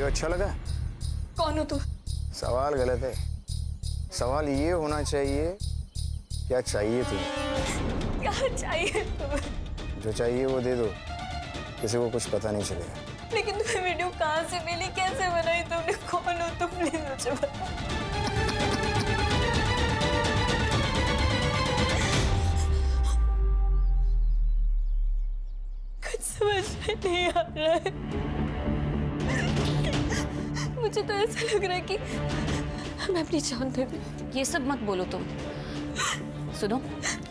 Video अच्छा लगा? कौन हो तू? सवाल गलत है। सवाल ये होना चाहिए, क्या चाहिए तुम्हें? क्या चाहिए तुम्हें? जो चाहिए वो दे दो, किसी को कुछ पता नहीं चलेगा। लेकिन तुम्हें वीडियो कहाँ से मिली, कैसे बनाई तुमने, कौन हो तुम, प्लीज मुझे बता। कुछ समझ में नहीं आ रहा है। मुझे तो ऐसा लग रहा है कि मैं अपनी जान दे दूं। ये सब मत बोलो तुम। सुनो,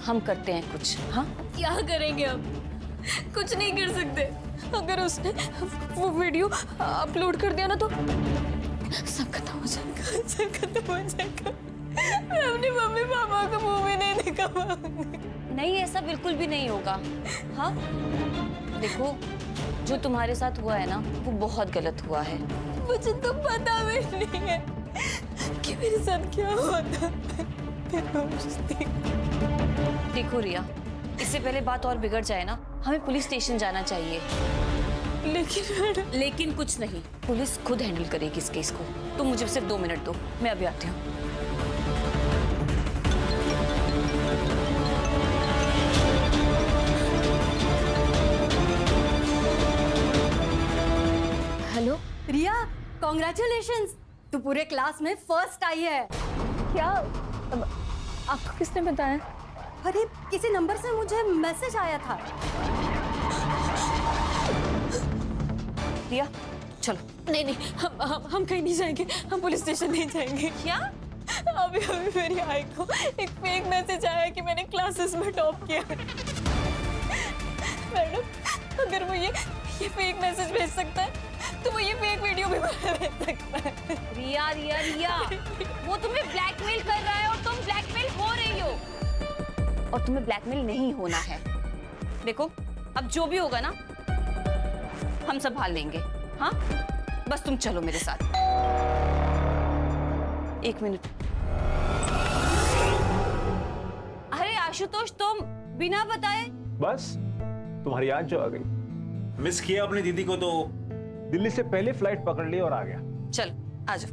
हम करते हैं कुछ। हाँ, क्या करेंगे हम? कुछ नहीं कर सकते। अगर उसने वो वीडियो अपलोड कर दिया ना तो सब खत्म हो जाएगा, सब खत्म हो जाएगा। मैं अपनी मम्मी पापा को मुंह भी नहीं दिखा पाऊंगी। नहीं, ऐसा बिल्कुल भी नहीं होगा। हाँ, देखो, जो तुम्हारे साथ हुआ है ना, वो बहुत गलत हुआ है। मुझे तो पता भी नहीं है कि मेरे साथ क्या हुआ था। देखो रिया, इससे पहले बात और बिगड़ जाए ना, हमें पुलिस स्टेशन जाना चाहिए। लेकिन कुछ नहीं, पुलिस खुद हैंडल करेगी इस केस को। तुम मुझे सिर्फ 2 मिनट दो, मैं अभी आती हूँ। हेलो रिया, कॉन्ग्रेचुलेशंस, तू पूरे क्लास में फर्स्ट आई है। क्या? आपको किसने बताया? अरे किसी नंबर से मुझे मैसेज आया था। रिया, चलो। नहीं नहीं, हम कहीं नहीं जाएंगे, हम पुलिस स्टेशन नहीं जाएंगे। क्या? अभी मेरी आई को एक फेक मैसेज आया कि मैंने क्लासेस में टॉप किया है। मैडम, अगर वो ये फेक मैसेज भेज सकता है तो वो ये फेक वीडियो भी भेज सकता है। रिया रिया रिया, वो तुम्हें ब्लैकमेल कर रहा है और तुम ब्लैकमेल हो रही हो। और तुम्हें ब्लैकमेल नहीं होना है। देखो, अब जो भी होगा ना, हम संभाल लेंगे। हाँ, बस तुम चलो मेरे साथ। 1 मिनट। अरे आशुतोष, तुम बिना बताए? बस तुम्हारी याद जो आ गई। मिस किया अपनी दीदी को तो दिल्ली से पहले फ्लाइट पकड़ ली और आ गया। चलो, आ जाओ।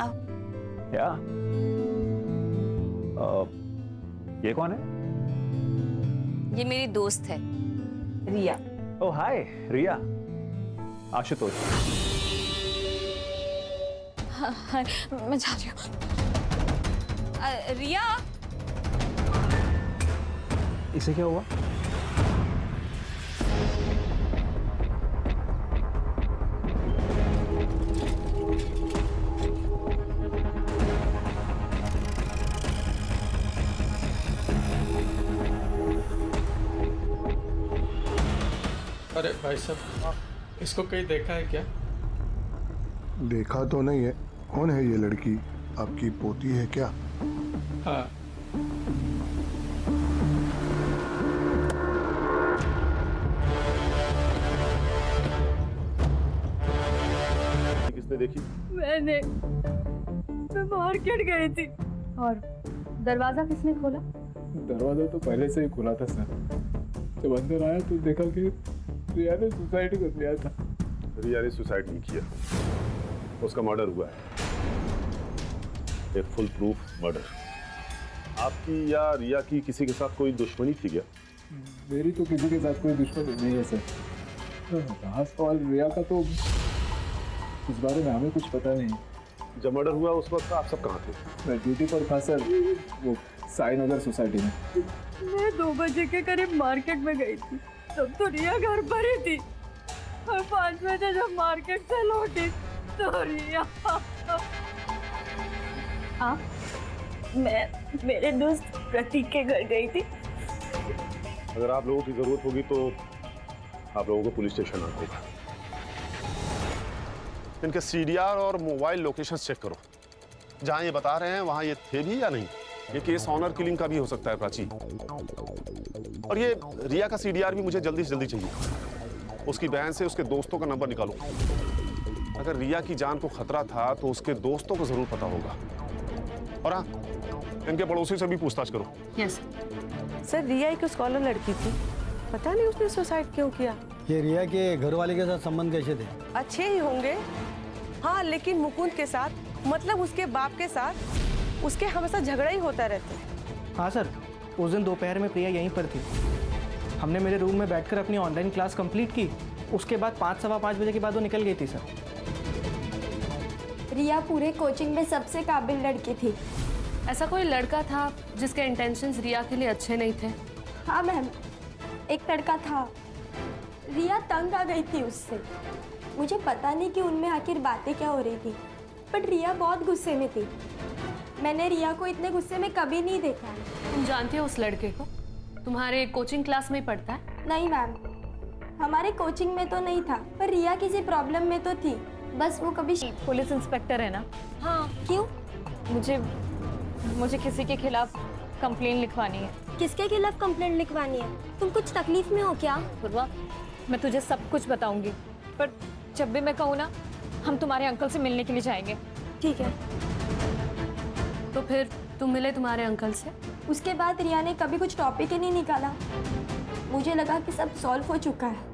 आओ। क्या? ये कौन है? ये मेरी दोस्त है, रिया। ओह हाय रिया। आशुतोष। हाँ, मैं जा रही हूँ। रिया, इसे क्या हुआ? अरे भाई साहब, इसको कहीं देखा है क्या? देखा तो नहीं है। कौन है ये लड़की? आपकी पोती है क्या? हाँ। किसने देखी? मैं मार्केट गई थी। और दरवाजा किसने खोला? दरवाजा तो पहले से ही खुला था सर। जब अंदर आया तो देखा कि रिया ने सुसाइड कर लिया था। रिया ने सुसाइड नहीं किया, उसका मर्डर हुआ है। एक फुल प्रूफ मर्डर। आपकी या रिया की किसी के साथ कोई दुश्मनी थी क्या? मेरी तो किसी के साथ कोई दुश्मनी नहीं है सर। रहा सवाल रिया का, तो इस बारे में हमें कुछ पता नहीं। जब मर्डर हुआ उस वक्त आप सब कहाँ थे? मैं ड्यूटी पर था सर, वो साई नगर सोसाइटी में। मैं 2 बजे के करीब मार्केट में गई थी, तब तो रिया घर पर ही थी। और 5 बजे जब मार्केट से लौटी तो रिया। मैं मेरे दोस्त प्रतीक के घर गई थी। अगर आप लोगों की जरूरत होगी तो आप लोगों को पुलिस स्टेशन आना होगा। इनके सीडीआर और मोबाइल लोकेशन चेक करो। जहां ये बता रहे हैं वहां ये थे भी या नहीं। ये केस ऑनर किलिंग का भी हो सकता है प्राची। और ये रिया का सीडीआर भी मुझे जल्दी से जल्दी चाहिए। उसकी बहन से उसके दोस्तों का नंबर निकालो। अगर रिया की जान को खतरा था तो उसके दोस्तों को जरूर पता होगा। और हाँ, इनके पड़ोसी से भी पूछताछ करो। यस सर, रिया एक स्कॉलर लड़की थी, पता नहीं उसने सुसाइड क्यों किया। ये रिया के घर वाले के साथ संबंध कैसे थे? अच्छे ही होंगे, हाँ, लेकिन मुकुंद के साथ, मतलब उसके बाप के साथ, उसके हमेशा झगड़ा ही होता रहता है। हाँ सर, उस दिन दोपहर में प्रिया यहीं पर थी। हमने मेरे रूम में बैठकर अपनी ऑनलाइन क्लास कंप्लीट की। उसके बाद 5-5:15 बजे के बाद वो निकल गई थी सर। रिया पूरे कोचिंग में सबसे काबिल लड़की थी। ऐसा कोई लड़का था जिसके इंटेंशंस रिया के लिए अच्छे नहीं थे? हाँ मैम, एक लड़का था। रिया तंग आ गई थी उससे। मुझे पता नहीं कि उनमें आखिर बातें क्या हो रही थी, बट रिया बहुत गुस्से में थी। मैंने रिया को इतने गुस्से में कभी नहीं देखा है। तुम जानती हो उस लड़के को? तुम्हारे कोचिंग क्लास में ही पढ़ता है? नहीं मैम, हमारे कोचिंग में तो नहीं था, पर रिया किसी प्रॉब्लम में तो थी। बस वो कभी पुलिस इंस्पेक्टर है ना? हाँ, क्यों? मुझे किसी के खिलाफ कंप्लेन लिखवानी है। किसके खिलाफ कंप्लेंट लिखवानी है? तुम कुछ तकलीफ में हो क्या? पूर्वा, मैं तुझे सब कुछ बताऊंगी, पर जब भी मैं कहूँ ना, हम तुम्हारे अंकल से मिलने के लिए जाएंगे। ठीक है। तो फिर तुम मिले तुम्हारे अंकल से? उसके बाद रिया ने कभी कुछ टॉपिक ही नहीं निकाला। मुझे लगा कि सब सॉल्व हो चुका है।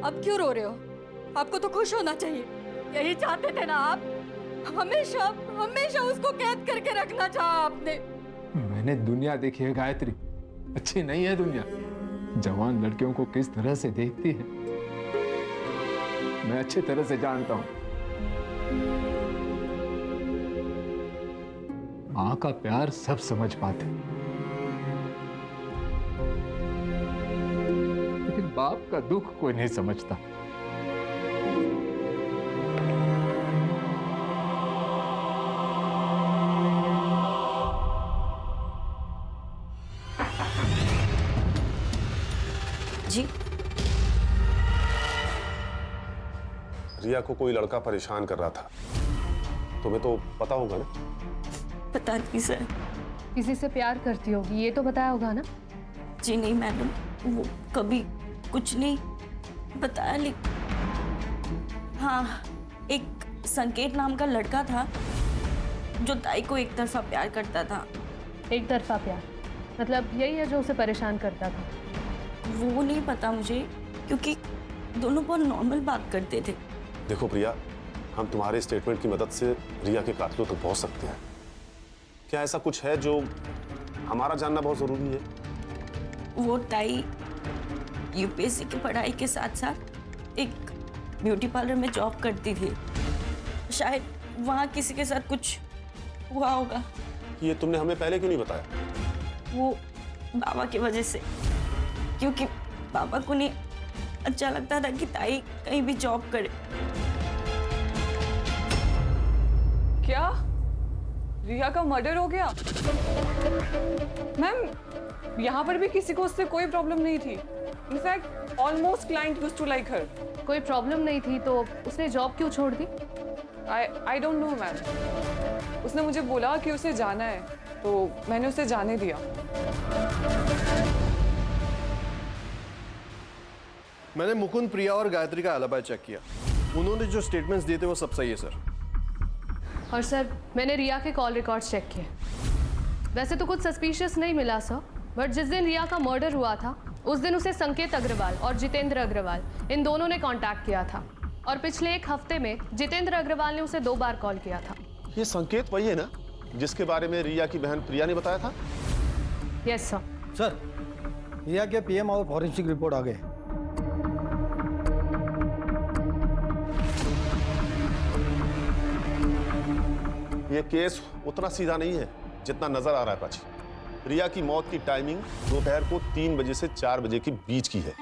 अब क्यों रो रहे हो? आपको तो खुश होना चाहिए। यही चाहते थे ना आप? हमेशा हमेशा उसको कैद करके रखना चाहा आपने। मैंने दुनिया देखी है गायत्री, अच्छी नहीं है दुनिया। जवान लड़कियों को किस तरह से देखती है मैं अच्छी तरह से जानता हूं। मां का प्यार सब समझ पाते, लेकिन बाप का दुख कोई नहीं समझता। जी, रिया को कोई लड़का परेशान कर रहा था, तुम्हें तो पता होगा ना? पता नहीं सर। किसी से प्यार करती होगी, ये तो बताया होगा ना? जी नहीं मैडम, वो कभी कुछ नहीं बताया। लेकिन हाँ, एक संकेत नाम का लड़का था जो ताई को एक तरफा प्यार करता था। एक तरफा प्यार मतलब यही है जो उसे परेशान करता था? वो नहीं पता मुझे, क्योंकि दोनों बहुत नॉर्मल बात करते थे। देखो प्रिया, हम तुम्हारे स्टेटमेंट की मदद से रिया के कातिलों तक पहुंच सकते हैं। क्या ऐसा कुछ है जो हमारा जानना बहुत जरूरी है? वो ताई यूपीएससी की पढ़ाई के साथ साथ एक ब्यूटी पार्लर में जॉब करती थी। शायद वहाँ किसी के साथ कुछ हुआ होगा। ये तुमने हमें पहले क्यों नहीं बताया? वो बाबा की वजह से, क्योंकि बाबा को नहीं अच्छा लगता था कि ताई कहीं भी जॉब करे। क्या रिया का मर्डर हो गया? मैम, यहाँ पर भी किसी को उससे कोई प्रॉब्लम नहीं थी। In fact almost client used to like her. कोई प्रॉब्लम नहीं थी तो उसने जॉब क्यों छोड़ दी? I don't know ma'am. उसने मुझे बोला कि उसे जाना है, तो मैंने उसे जाने दिया। मैंने मुकुंद, प्रिया और गायत्री का एलिबी चेक किया। उन्होंने जो स्टेटमेंट्स दिए थे वो सब सही है सर। और सर, मैंने रिया के कॉल रिकॉर्ड्स चेक किए। वैसे तो कुछ सस्पिशियस नहीं मिला सर, बट जिस दिन रिया का मर्डर हुआ था उस दिन उसे संकेत अग्रवाल और जितेंद्र अग्रवाल, इन दोनों ने कांटेक्ट किया था। और पिछले एक हफ्ते में जितेंद्र अग्रवाल ने उसे 2 बार कॉल किया था। ये संकेत वही है ना जिसके बारे में रिया की बहन प्रिया ने बताया था? Yes sir. सर, रिया के पीएम और फॉरेंसिक रिपोर्ट आ गए। ये केस उतना सीधा नहीं है जितना नजर आ रहा है प्राची। रिया की मौत की टाइमिंग दोपहर को 3 बजे से 4 बजे के बीच की है।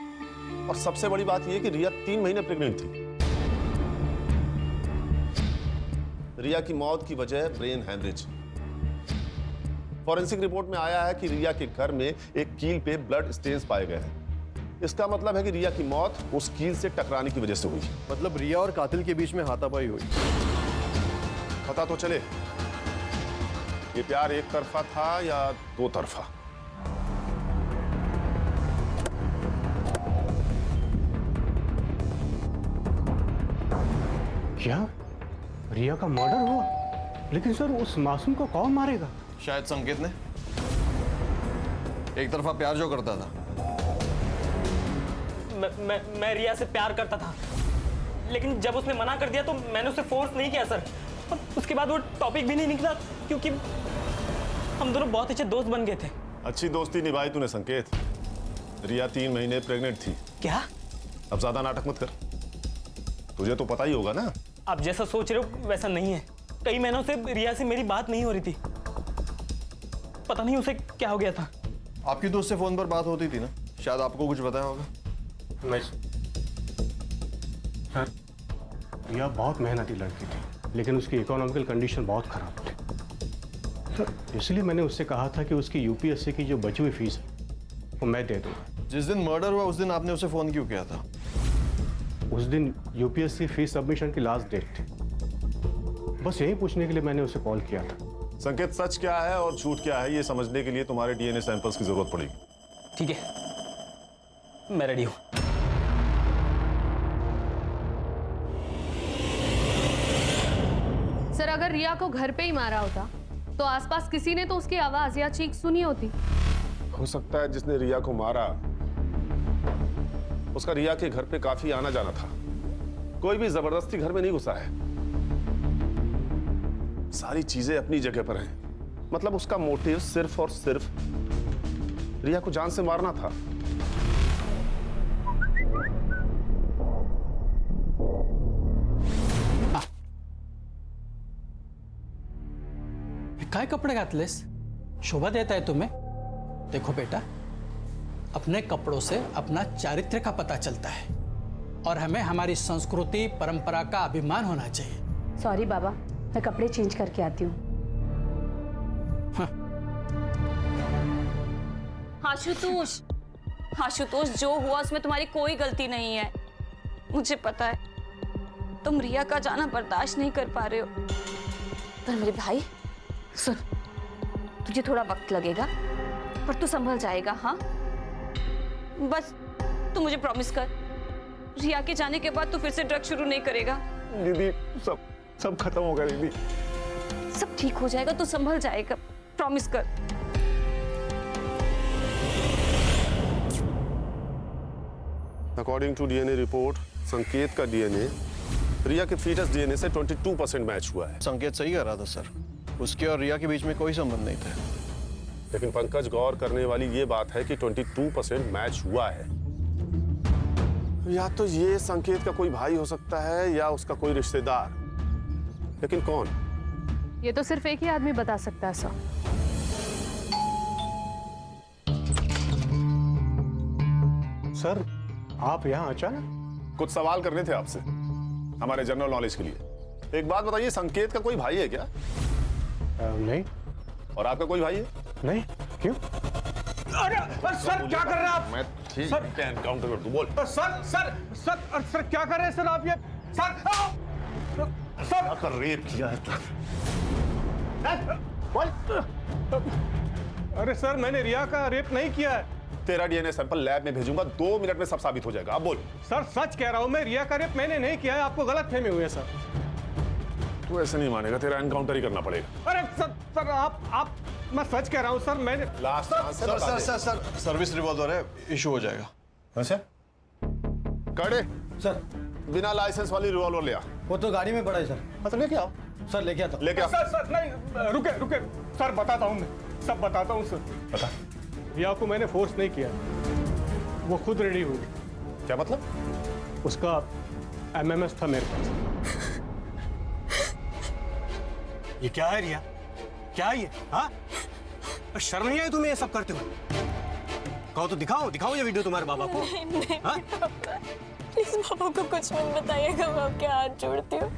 और सबसे बड़ी बात यह कि रिया 3 महीने प्रेग्नेंट थी। रिया की मौत की वजह ब्रेन हैमरेज। फॉरेंसिक रिपोर्ट में आया है कि रिया के घर में एक कील पे ब्लड स्टेन्स पाए गए हैं। इसका मतलब है कि रिया की मौत उस कील से टकराने की वजह से हुई। मतलब रिया और कातिल के बीच में हाथापाई हुई। पता तो चले ये प्यार एक तरफा था या 2 तरफा। क्या रिया का मर्डर हुआ? लेकिन सर, उस मासूम को कौन मारेगा? शायद संकेत ने। एक तरफा प्यार जो करता था मैं रिया से प्यार करता था, लेकिन जब उसने मना कर दिया तो मैंने उसे फोर्स नहीं किया सर। और उसके बाद वो टॉपिक भी नहीं निकला क्योंकि हम दोनों बहुत अच्छे दोस्त बन गए थे। अच्छी दोस्ती निभाई तूने संकेत। रिया 3 महीने प्रेग्नेंट थी। क्या? अब ज्यादा नाटक मत कर, तुझे तो पता ही होगा ना। आप जैसा सोच रहे हो वैसा नहीं है। कई महीनों से रिया से मेरी बात नहीं हो रही थी, पता नहीं उसे क्या हो गया था। आपकी दोस्त से फोन पर बात होती थी ना, शायद आपको कुछ बताया होगा। नहीं सर, रिया बहुत मेहनती लड़की थी, लेकिन उसकी इकोनॉमिकल कंडीशन बहुत खराब थी सर। इसलिए मैंने उससे कहा था कि उसकी यूपीएससी की जो बची हुई फीस है वो मैं दे दूंगा। जिस दिन मर्डर हुआ उस दिन आपने उसे फोन क्यों किया था? उस दिन यूपीएससी फीस सबमिशन की लास्ट डेट थी, बस यही पूछने के लिए मैंने उसे कॉल किया था। संकेत, सच क्या है और झूठ क्या है ये समझने के लिए तुम्हारे डीएनए सैंपल्स की जरूरत पड़ेगी। ठीक है, मैं रेडी हूं। सर, अगर रिया को घर पे ही मारा होता तो आसपास किसी ने तो उसकी आवाज या चीख सुनी होती। हो सकता है जिसने रिया को मारा उसका रिया के घर पे काफी आना जाना था। कोई भी जबरदस्ती घर में नहीं घुसा है। सारी चीजें अपनी जगह पर हैं। मतलब उसका मोटिव सिर्फ और सिर्फ रिया को जान से मारना था। काय कपडे घातलेस? शोभा देता है तुम्हें? देखो बेटा, अपने कपड़ों से अपना चारित्र्य का पता चलता है और हमें हमारी संस्कृति परंपरा का अभिमान होना चाहिए। सॉरी बाबा, मैं कपड़े चेंज करके आती हूँ। आशुतोष, आशुतोष, जो हुआ उसमें तुम्हारी कोई गलती नहीं है। मुझे पता है तुम रिया का जाना बर्दाश्त नहीं कर पा रहे हो, पर मेरे भाई सुन, तुझे थोड़ा वक्त लगेगा पर तू संभल जाएगा। हाँ, बस तू मुझे प्रॉमिस कर, रिया के जाने के बाद तू फिर से ड्रग शुरू नहीं करेगा। दीदी, सब खत्म होगा दीदी। सब ठीक हो जाएगा, तू संभल जाएगा, प्रॉमिस कर। अकॉर्डिंग टू डीएनए रिपोर्ट, संकेत का डीएनए रिया के फीटस डीएनए से 22% मैच हुआ है। संकेत सही कह रहा था सर, उसके और रिया के बीच में कोई संबंध नहीं था। लेकिन पंकज, गौर करने वाली ये बात है कि 22% मैच हुआ है। या तो ये संकेत का कोई भाई हो सकता है या उसका कोई रिश्तेदार, लेकिन कौन? ये तो सिर्फ एक ही आदमी बता सकता है सर। सर, आप यहाँ अचानक? कुछ सवाल करने थे आपसे हमारे जनरल नॉलेज के लिए। एक बात बताइए, संकेत का कोई भाई है क्या? नहीं। और आपका कोई भाई है? नहीं। क्यों? अरे सर, क्या कर रहे हैं आप? मैं ठीक है, एनकाउंटर कर दूं। बोल। सर क्या कर रहे हैं सर आप? ये सर कर रेप किया है। अरे सर, मैंने रिया का रेप नहीं किया है। तेरा डीएनए सैंपल लैब में भेजूंगा, 2 मिनट में सब साबित हो जाएगा। अब बोल। सर, सच कह रहा हूं मैं, रिया का रेप मैंने नहीं किया है। आपको गलतफहमी हुई है सर। तू ऐसे नहीं मानेगा, तेरा एनकाउंटर ही करना पड़ेगा। अरे सर आप मैं सच कह रहा हूं सर। मैंने लास्ट सर सर्विस रिवॉल्वर है, इशू हो जाएगा। अच्छा कड़े सर, बिना लाइसेंस वाली रिवॉल्वर ले आ। वो तो गाड़ी में पड़ा है सर। हाँ तो लेके आओ। सर लेके आता। लेके आओ। सर नहीं, रुके सर, बताता हूं मैं, सब बताता हूं सर। बता। रिया को मैंने फोर्स नहीं किया, वो खुद रेडी हुई। क्या मतलब? उसका एमएमएस था मेरे पास। ये क्या है रिया? क्या है ये? हाँ, शर्म नहीं आई तुम्हें ये सब करते हुए? कहो तो दिखाओ ये वीडियो तुम्हारे बाबा को। नहीं प्लीज पापा को कुछ मत बताइएगा, मैं आपके हाथ जोड़ती हूँ।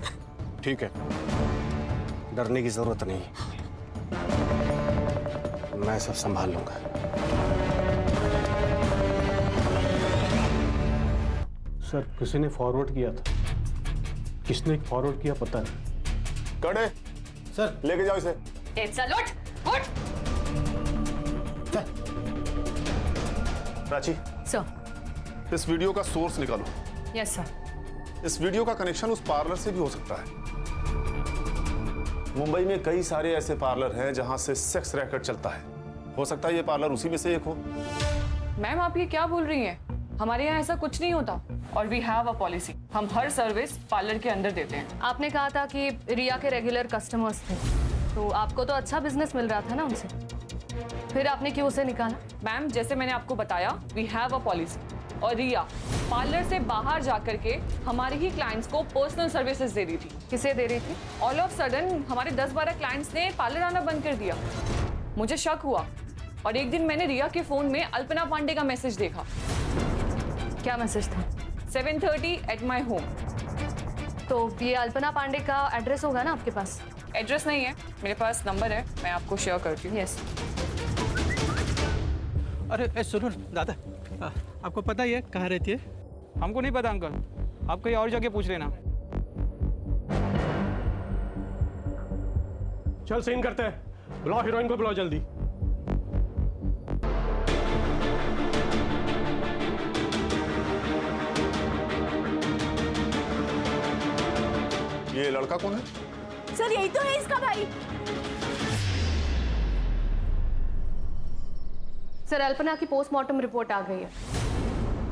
ठीक है, डरने की जरूरत नहीं, मैं सब संभाल लूंगा। सर, किसी ने फॉरवर्ड किया था। किसने फॉरवर्ड किया पता नहीं। कड़े सर, लेके जाओ इसे। उठ। प्राची सर। इस वीडियो का सोर्स निकालो। Yes sir. इस वीडियो का कनेक्शन उस पार्लर से भी हो सकता है। मुंबई में कई सारे ऐसे पार्लर हैं जहां से सेक्स रैकेट चलता है। हो सकता है ये पार्लर उसी में से एक हो। मैम, आप ये क्या बोल रही हैं? हमारे यहाँ ऐसा कुछ नहीं होता और वी हैव अ पॉलिसी, हम हर सर्विस पार्लर के अंदर देते हैं। आपने कहा था कि रिया के रेगुलर कस्टमर्स थे, तो आपको तो अच्छा बिजनेस मिल रहा था ना उनसे, फिर आपने क्यों उसे निकाला? मैम, जैसे मैंने आपको बताया, वी हैव अ पॉलिसी, और रिया पार्लर से बाहर जाकर के हमारे ही क्लाइंट्स को पर्सनल सर्विसेज दे रही थी। किसे दे रही थी? ऑल ऑफ सडन हमारे 10-12 क्लाइंट्स ने पार्लर आना बंद कर दिया। मुझे शक हुआ और एक दिन मैंने रिया के फोन में अल्पना पांडे का मैसेज देखा। क्या मैसेज था? 7:30 एट माई होम। तो ये अल्पना पांडे का एड्रेस होगा ना आपके पास? एड्रेस नहीं है, मेरे पास नंबर है, मैं आपको शेयर करती हूँ। यस। अरे सुनो दादा, आपको पता ही है कहाँ रहती है? हमको नहीं पता अंकल, आप कहीं और जगह पूछ लेना। चल सीन करते हैं, बुलाओ हीरोइन को, बुलाओ जल्दी। ये लड़का कौन है? सर यही तो है इसका भाई। सर अल्पना की पोस्टमार्टम रिपोर्ट आ गई है।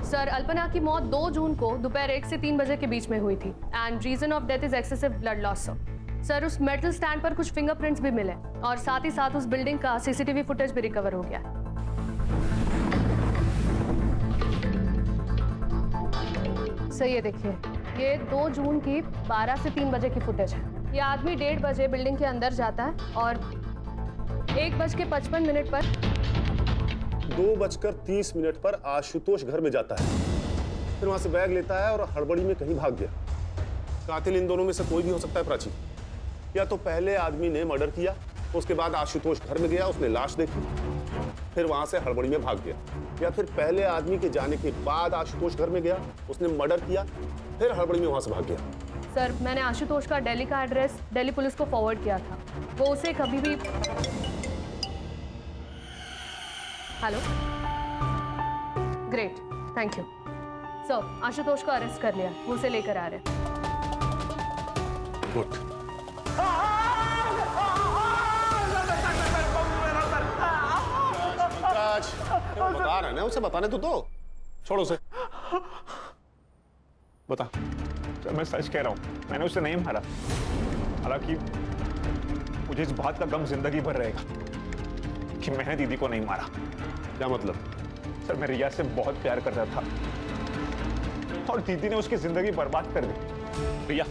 सर अल्पना की मौत 2 जून को दोपहर 1 से 3 बजे के बीच में हुई थी and reason of death is excessive blood loss. Sir उस मेटल स्टैंड पर कुछ फिंगरप्रिंट्स भी मिले और साथ ही साथ उस बिल्डिंग का सीसीटीवी फुटेज भी रिकवर हो गया। सर ये देखिए, ये 2 जून की 12 से 3 बजे की फुटेज है। ये आदमी 1:30 बजे बिल्डिंग के अंदर जाता है और 1:55 पर 2:30 पर आशुतोष घर में जाता है, फिर वहां से बैग लेता है और हड़बड़ी में कहीं भाग गया। कातिल इन दोनों में से कोई भी हो सकता है प्राची। या तो पहले आदमी ने मर्डर किया, उसके बाद आशुतोष घर में गया, उसने लाश देखी, फिर वहां से हड़बड़ी में भाग गया, या फिर पहले आदमी के जाने के बाद आशुतोष घर में गया, उसने मर्डर किया, फिर हड़बड़ी में वहां से भाग गया। सर मैंने आशुतोष का दिल्ली का एड्रेस दिल्ली पुलिस को फॉरवर्ड किया था, वो उसे कभी भी। Hello, great, thank you sir. Ashutosh को अरेस्ट कर लिया, वो उसे लेकर आ रहे हैं। गुड। बता रहे ना, उसे बताने तो दो, छोड़ो उसे। बता। सर मैं सच कह रहा हूँ, मैंने उसे नहीं मारा। हालांकि मुझे इस बात का गम जिंदगी भर रहेगा कि मैंने दीदी को नहीं मारा। क्या मतलब? सर मैं रिया से बहुत प्यार करता था और दीदी ने उसकी जिंदगी बर्बाद कर दी। रिया,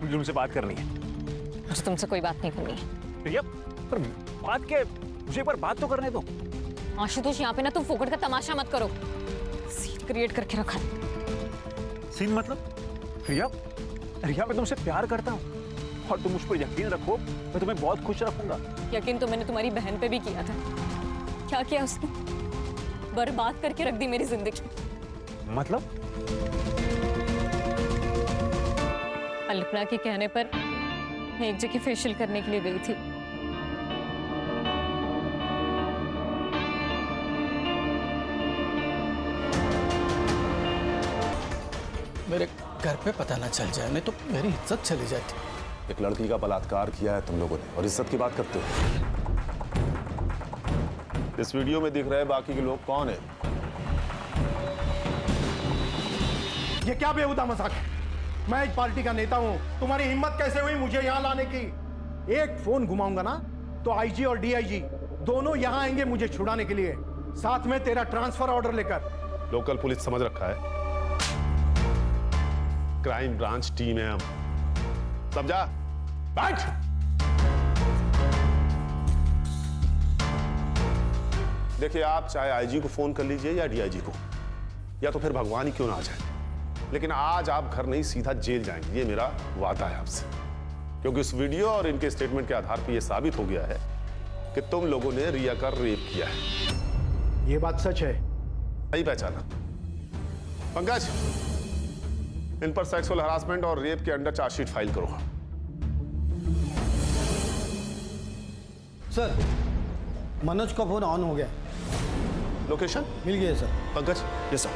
मुझे तुमसे बात करनी है। मुझे तुमसे कोई बात नहीं करनी है। रिया, पर बात के मुझे एक बार बात तो करने दो। आशुतोष, यहाँ पे ना तुम फोकट का तमाशा मत करो। सीन क्रिएट करके रखा है। सीन मतलब? रिया, रिया मैं तुमसे प्यार करता हूँ और तुम मुझ पर यकीन रखो, मैं तुम्हें बहुत खुश रखूंगा। यकीन तो मैंने तुम्हारी बहन पे भी किया था। क्या किया उसने? बर्बाद करके रख दी मेरी जिंदगी। मतलब? अल्पना के कहने पर मैं एक जगह फेशियल करने के लिए गई थी। मेरे घर पे पता ना चल जाए, नहीं तो मेरी इज्जत चली जाती। एक लड़की का बलात्कार किया है तुम लोगों ने और इज्जत की बात करते हो। इस वीडियो में दिख रहे बाकी के लोग कौन है? ये क्या बेहुदा मजाक है? मैं एक पार्टी का नेता हूं, तुम्हारी हिम्मत कैसे हुई मुझे यहां लाने की? एक फोन घुमाऊंगा ना तो आईजी और डीआईजी दोनों यहां आएंगे मुझे छुड़ाने के लिए, साथ में तेरा ट्रांसफर ऑर्डर लेकर। लोकल पुलिस समझ रखा है, क्राइम ब्रांच टीम है हम। समझा? बैठ। देखिए, आप चाहे आईजी को फोन कर लीजिए या डीआईजी को, या तो फिर भगवान ही क्यों ना आ जाए, लेकिन आज आप घर नहीं सीधा जेल जाएंगे, ये मेरा वादा है आपसे। क्योंकि इस वीडियो और इनके स्टेटमेंट के आधार पर यह साबित हो गया है कि तुम लोगों ने रिया का रेप किया है। ये बात सच है? सही पहचाना। पंकज, इन पर सेक्सुअल हरासमेंट और रेप के अंडर चार्जशीट फाइल करो। सर, मनोज का फोन ऑन हो गया। लोकेशन मिल गया सर। पंकज, ये सर।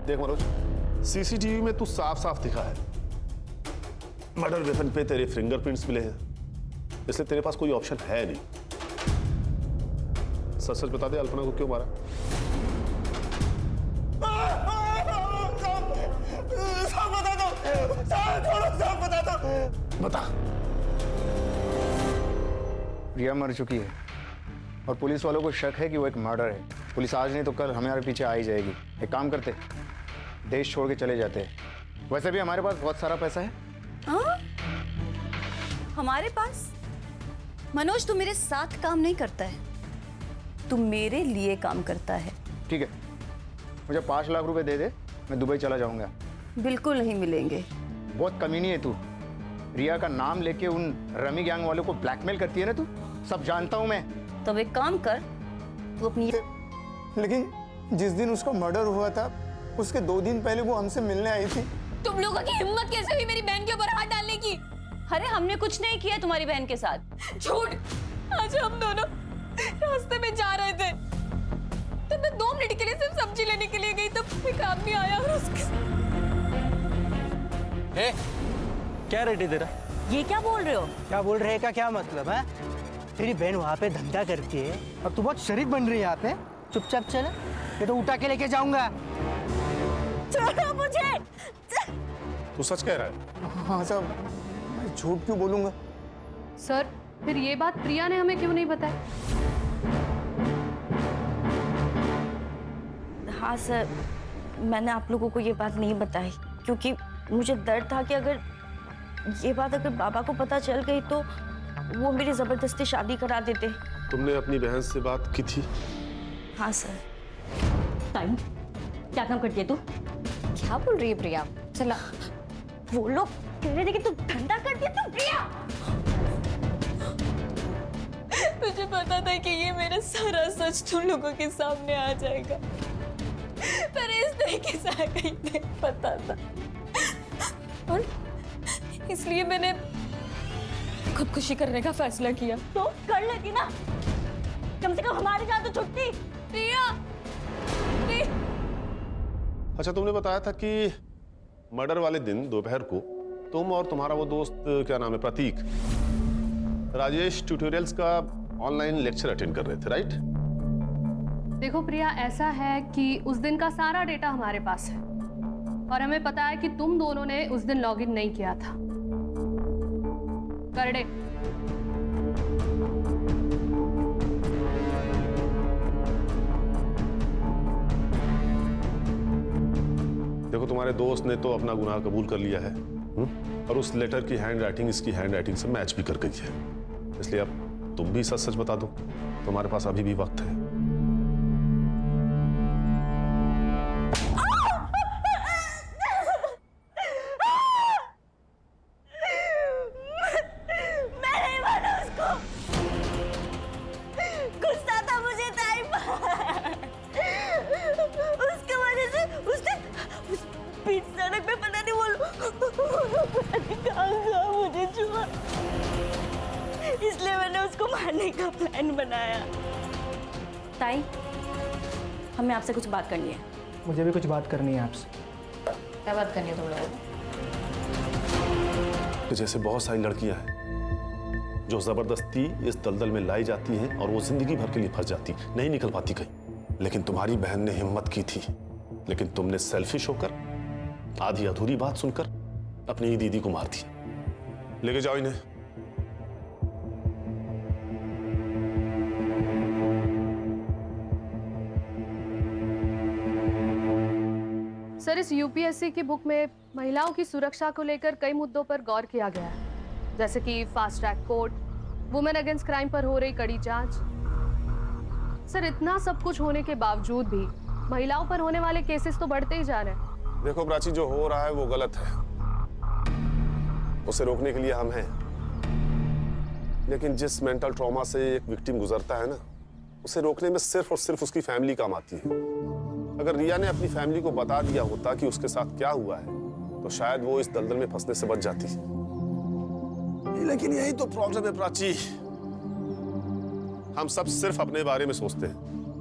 देख मनोज, सीसीटीवी में तू साफ साफ दिखा है, मर्डर वेपन पे तेरे फिंगरप्रिंट्स मिले हैं, इसलिए तेरे पास कोई ऑप्शन है नहीं। सच सच बता दे, अल्पना को क्यों मारा? सब बता दो, सब बता दो। बता। रिया मर चुकी है और पुलिस वालों को शक है कि वो एक मर्डर है। पुलिस आज नहीं तो कल हमारे पीछे आ ही जाएगी। एक काम करते, देश छोड़ के चले जाते हैं। वैसे भी हमारे पास बहुत सारा पैसा है। हाँ? हमारे पास? मनोज, तू मेरे साथ काम नहीं करता है, तू मेरे लिए काम करता है। ठीक है, मुझे 5 लाख रुपए दे दे, मैं दुबई चला जाऊंगा। बिल्कुल नहीं मिलेंगे। बहुत कमीनी है तू। रिया का नाम लेके उन रमी गैंग वालों को ब्लैकमेल करती है ना तू, सब जानता हूं मैं। तो एक काम कर, तू अपनी लेकिन जिस दिन उसका मर्डर हुआ था उसके 2 दिन पहले वो हमसे मिलने आई थी। तुम लोगों की हिम्मत कैसे हुई मेरी बहन के ऊपर हाथ डालने की? अरे हमने कुछ नहीं किया तुम्हारी बहन के साथ। झूठ। आज हम दोनों रास्ते में जा रहे थे, तब मैं 2 मिनट के लिए सिर्फ सब्जी लेने के लिए गई, तब एक आदमी आया और उसके क्या रेट है तेरा? ये क्या बोल रहे हो? क्या बोल रहे का क्या मतलब है? तेरी बहन वहाँ पे धंधा करती है और तू बहुत शरीफ बन रही है यहाँ पे। चुपचाप चल, ये तो उठा के लेके जाऊंगा। छोड़ो मुझे। तू सच कह रहा है? हाँ साहब, मैं झूठ क्यों बोलूंगा? सर, फिर ये बात प्रिया ने हमें क्यों नहीं बताई? हाँ सर, मैंने आप लोगों को ये बात नहीं बताई क्योंकि मुझे डर था कि अगर ये बात अगर बाबा को पता चल गई तो वो मेरी जबरदस्ती शादी करा देते। तुमने अपनी बहन से बात की थी? हाँ सर। टाइम क्या काम करती है तू? क्या बोल रही है प्रिया? चला, वो लोग कह रहे थे कि तू धंधा करती है। तू प्रिया, मुझे पता था कि ये मेरा सारा सच तुम लोगों के सामने आ जाएगा, पर इस तरीके से आएगा ही नहीं पता था, और इसलिए मैंने खुदकुशी करने का फैसला किया। तो कर लेती ना, कम से कम हमारी जान तो छुटती। प्रिया, अच्छा, तुमने बताया था कि मर्डर वाले दिन दोपहर को तुम और तुम्हारा वो दोस्त, क्या नाम है, प्रतीक, राजेश ट्यूटोरियल्स का ऑनलाइन लेक्चर अटेंड कर रहे थे, राइट? देखो प्रिया, ऐसा है कि उस दिन का सारा डेटा हमारे पास है और हमें पता है कि तुम दोनों ने उस दिन लॉगिन नहीं किया था। करडे, देखो, तुम्हारे दोस्त ने तो अपना गुनाह कबूल कर लिया है, और उस लेटर की हैंड राइटिंग इसकी हैंड राइटिंग से मैच भी कर गई है, इसलिए अब तुम भी सच सच बता दो। तुम्हारे पास अभी भी वक्त है। इसलिए मैंने उसको मारने का प्लान बनाया। ताई, हमें आपसे कुछ बात करनी है। मुझे भी कुछ बात करनी है आपसे। क्या बात करनी है तुम लोगों तो जैसे बहुत सारी लड़कियां हैं जो जबरदस्ती इस दलदल में लाई जाती हैं और वो जिंदगी भर के लिए फंस जाती, नहीं निकल पाती कहीं। लेकिन तुम्हारी बहन ने हिम्मत की थी, लेकिन तुमने सेल्फिश होकर आधी अधूरी बात सुनकर अपनी ही दीदी को मार दिया। लेके जाओ इन्हें। सर, इस यूपीएससी की बुक में महिलाओं की सुरक्षा को लेकर कई मुद्दों पर गौर किया गया है, जैसे कि fast track court, women against crime पर हो रही कड़ी जांच। सर, इतना सब कुछ होने के बावजूद भी महिलाओं पर होने वाले केसेस तो बढ़ते ही जा रहे हैं। देखो प्राची, जो हो रहा है वो गलत है, उसे रोकने के लिए हम हैं। लेकिन जिस मेंटल ट्रॉमा से एक विक्टिम गुजरता है ना, उसे रोकने में सिर्फ और सिर्फ उसकी फैमिली काम आती है। अगर रिया ने अपनी फैमिली को बता दिया होता कि उसके साथ क्या हुआ है, तो शायद वो इस दलदल में फंसने से बच जाती। लेकिन यही तो प्रॉब्लम है प्राची, हम सब सिर्फ अपने बारे में सोचते हैं।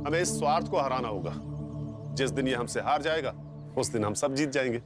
हमें इस स्वार्थ को हराना होगा। जिस दिन ये हमसे हार जाएगा, उस दिन हम सब जीत जाएंगे।